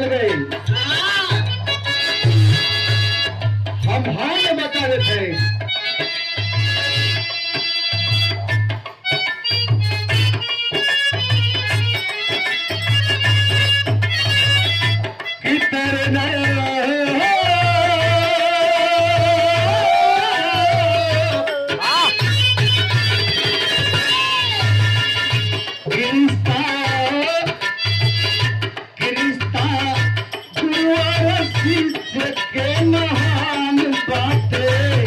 ढल गई। हम हाल बता देते कि तेरे के महान बातें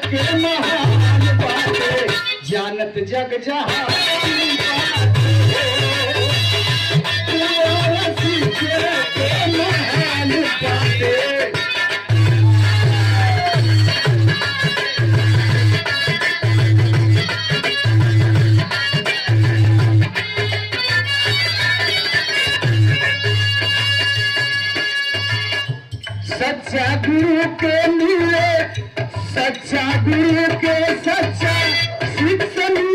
के महान बातें जानत जग जहान के महान बातें। सच्चा गुरु के मिले सच्चा गुरु के सच्चा शिक्षण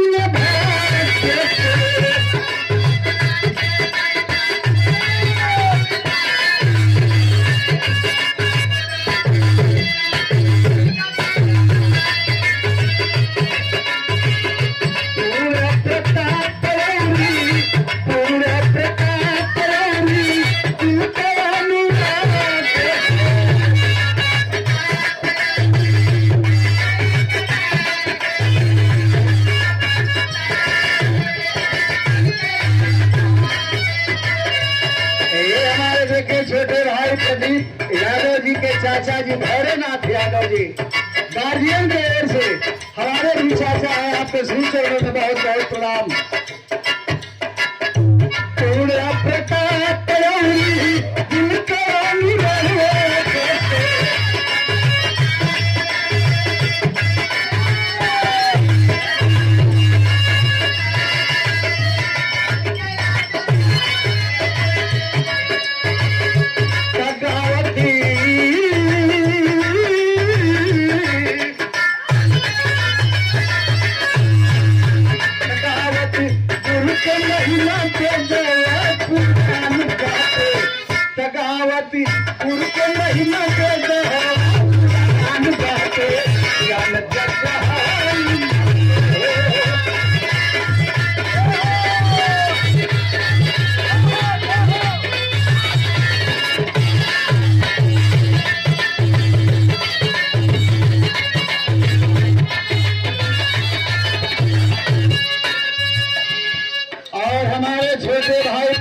छोटे भाई प्रदीप यादव जी के चाचा जी भैरवनाथ यादव जी गार्जियन के ओर से हमारे भी चाचा है। आपके श्री चरणों में बहुत बहुत प्रणाम।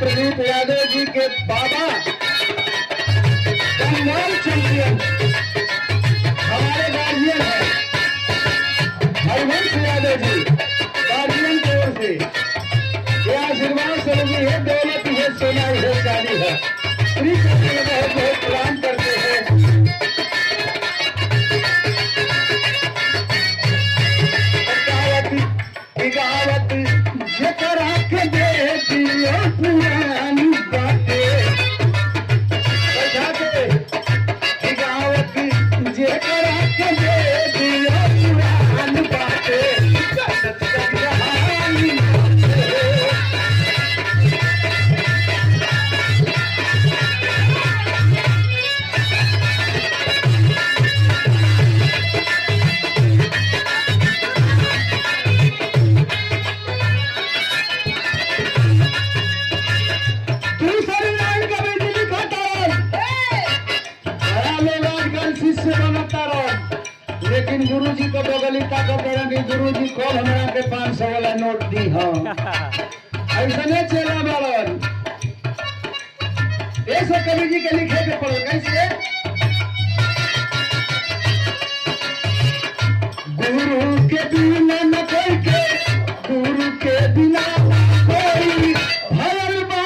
प्रदीप यादव जी के बाबा वर्ल्ड चैंपियन हमारे गार्जियन है हरिवंश यादव जी गार्जियन की ओर से ये आशीर्वाद स्वरूप है। दौलत है सोना है चांदी है। श्री कृष्ण बहुत बहुत प्रणाम करते हैं। जकरा के दे दियो पुरानी बातें गावत जकरा के दे दियो पुरानी बातें लेकिन गुरु जी को बगलिता को करेंगे। गुरु जी को हमारा के 500 वाला नोट दी हाँ ऐसा चला बालन ऐसे कवि जी के लिखे के पढ़ो कैसे गुरु के बिना न कोई के गुरु के बिना कोई भरल बा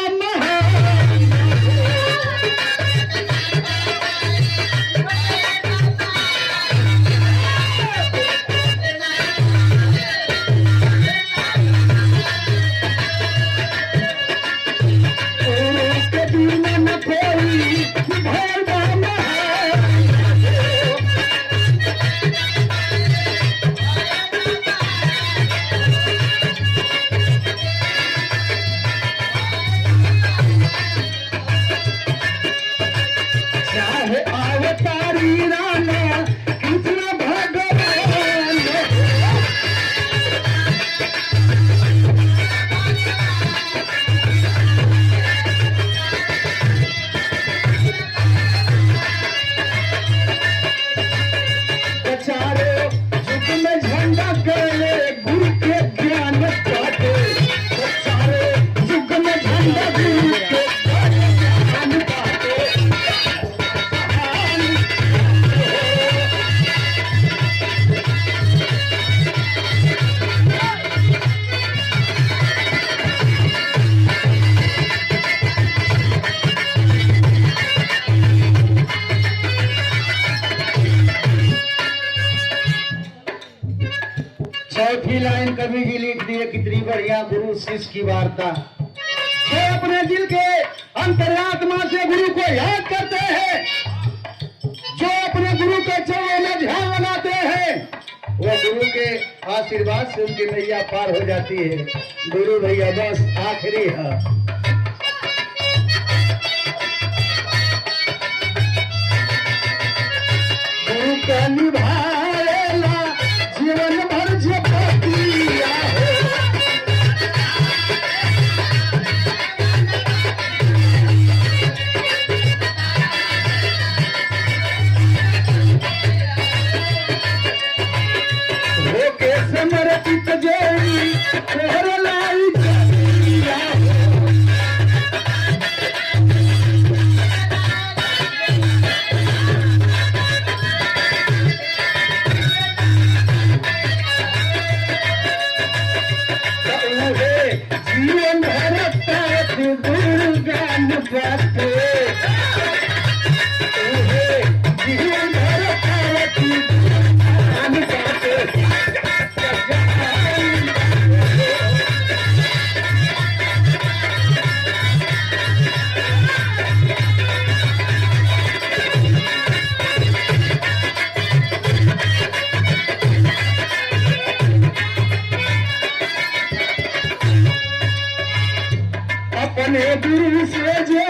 यही लाइन कवि जी लिख दिए, कितनी बढ़िया गुरु शिष्य की वार्ता। जो अपने दिल के अंतरात्मा से गुरु को याद करते हैं, जो अपने गुरु के चरणों में ध्यान लगाते हैं, वो गुरु के आशीर्वाद से उनकी नैया पार हो जाती है। गुरु भैया बस आखिरी है। गुरु का निभाएला जीवन भर जो पतिया हो। होके समर्पित जोड़ी तोहर लाई चलिया हो। जीवन भर पाठ गुणगान गाते, जीवन भर पाठ गुणगान गाते। अपने गुरु से जो